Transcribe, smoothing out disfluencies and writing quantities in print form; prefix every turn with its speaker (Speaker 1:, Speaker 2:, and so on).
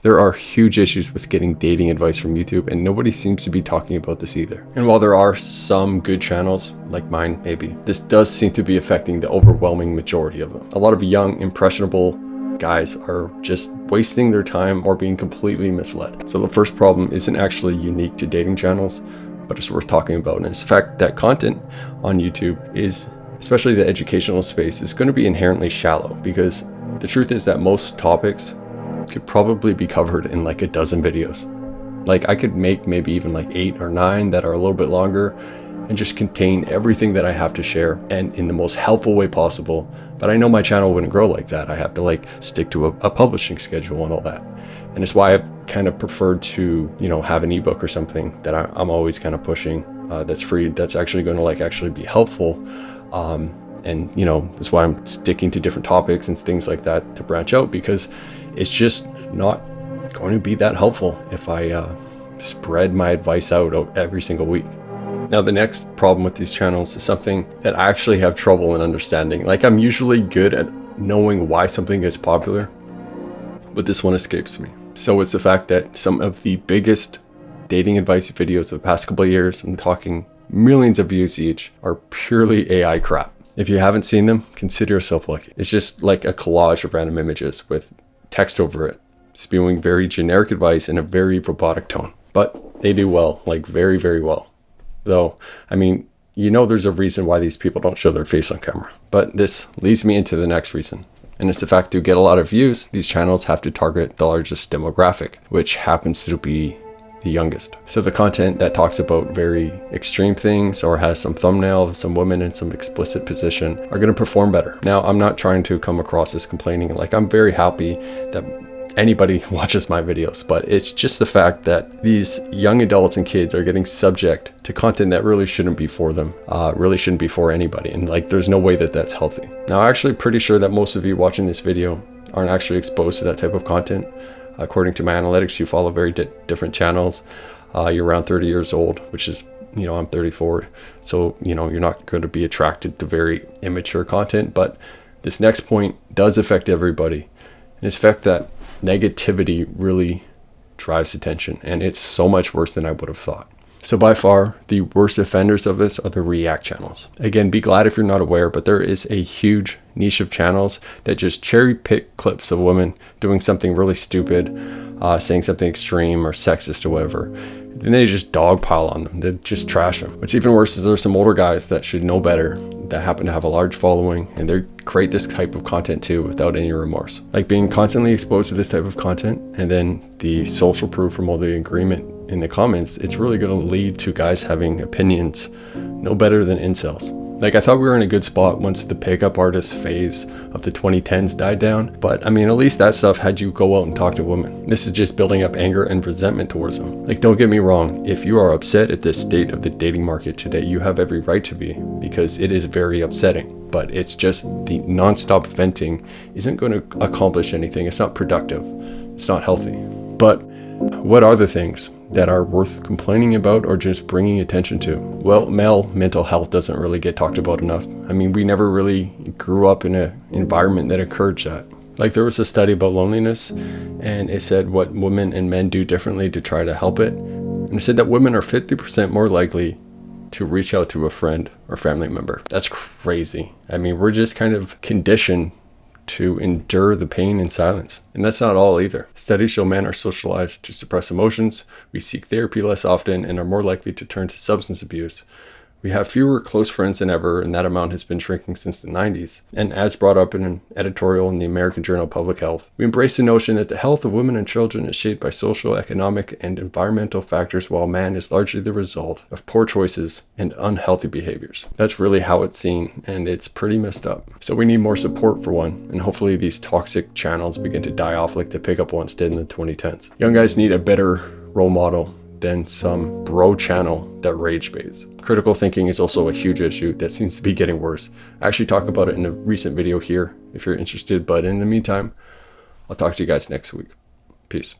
Speaker 1: There are huge issues with getting dating advice from YouTube, and nobody seems to be talking about this either. And while there are some good channels, like mine maybe, this does seem to be affecting the overwhelming majority of them. A lot of young, impressionable guys are just wasting their time or being completely misled. So the first problem isn't actually unique to dating channels, but it's worth talking about. And it's the fact that content on YouTube is, especially the educational space, is going to be inherently shallow, because the truth is that most topics could probably be covered in like a dozen videos. Like I could make maybe even like 8 or 9 that are a little bit longer and just contain everything that I have to share, and in the most helpful way possible. But I know my channel wouldn't grow like that. I have to like stick to a publishing schedule and all that. And it's why I've kind of preferred to, have an ebook or something that I'm always kind of pushing, that's free, that's actually going to like actually be helpful. And that's why I'm sticking to different topics and things like that to branch out, because it's just not going to be that helpful if I spread my advice out every single week. Now, the next problem with these channels is something that I actually have trouble in understanding. Like, I'm usually good at knowing why something gets popular, but this one escapes me. So it's the fact that some of the biggest dating advice videos of the past couple of years, I'm talking millions of views each, are purely AI crap. If you haven't seen them, consider yourself lucky. It's just like a collage of random images with text over it, spewing very generic advice in a very robotic tone. But they do well, like very, very well. Though, there's a reason why these people don't show their face on camera. But this leads me into the next reason. And it's the fact to get a lot of views, these channels have to target the largest demographic, which happens to be the youngest. So the content that talks about very extreme things or has some thumbnail of some women in some explicit position are going to perform better. Now, I'm not trying to come across as complaining. Like, I'm very happy that anybody watches my videos, but it's just the fact that these young adults and kids are getting subject to content that really shouldn't be for them, really shouldn't be for anybody. And like, there's no way that that's healthy. Now, I'm actually pretty sure that most of you watching this video aren't actually exposed to that type of content. According to my analytics, you follow very different channels. You're around 30 years old, which is, I'm 34. So, you're not going to be attracted to very immature content. But this next point does affect everybody. And it's the fact that negativity really drives attention. And it's so much worse than I would have thought. So by far, the worst offenders of this are the react channels. Again, be glad if you're not aware, but there is a huge niche of channels that just cherry pick clips of women doing something really stupid, saying something extreme or sexist or whatever. Then they just dogpile on them. They just trash them. What's even worse is there's some older guys that should know better, that happen to have a large following, and they create this type of content too without any remorse. Like being constantly exposed to this type of content, and then the social proof from all the agreement in the comments, it's really going to lead to guys having opinions no better than incels. Like, I thought we were in a good spot once the pickup artist phase of the 2010s died down, but at least that stuff had you go out and talk to women. This is just building up anger and resentment towards them. Like, don't get me wrong, if you are upset at the state of the dating market today, you have every right to be, because it is very upsetting. But it's just the nonstop venting isn't going to accomplish anything. It's not productive. It's not healthy. But what are the things that are worth complaining about or just bringing attention to? Well, male mental health doesn't really get talked about enough. We never really grew up in an environment that encouraged that. Like, there was a study about loneliness, and it said what women and men do differently to try to help it. And it said that women are 50% more likely to reach out to a friend or family member. That's crazy. We're just kind of conditioned to endure the pain in silence. And that's not all either. Studies show men are socialized to suppress emotions, we seek therapy less often, and are more likely to turn to substance abuse. We have fewer close friends than ever, and that amount has been shrinking since the 90s. And as brought up in an editorial in the American Journal of Public Health, we embrace the notion that the health of women and children is shaped by social, economic, and environmental factors, while man is largely the result of poor choices and unhealthy behaviors. That's really how it's seen, and it's pretty messed up. So we need more support for one, and hopefully these toxic channels begin to die off like the pickup ones did in the 2010s. Young guys need a better role model than some bro channel that rage baits. Critical thinking is also a huge issue that seems to be getting worse. I actually talk about it in a recent video here if you're interested, but in the meantime, I'll talk to you guys next week. Peace.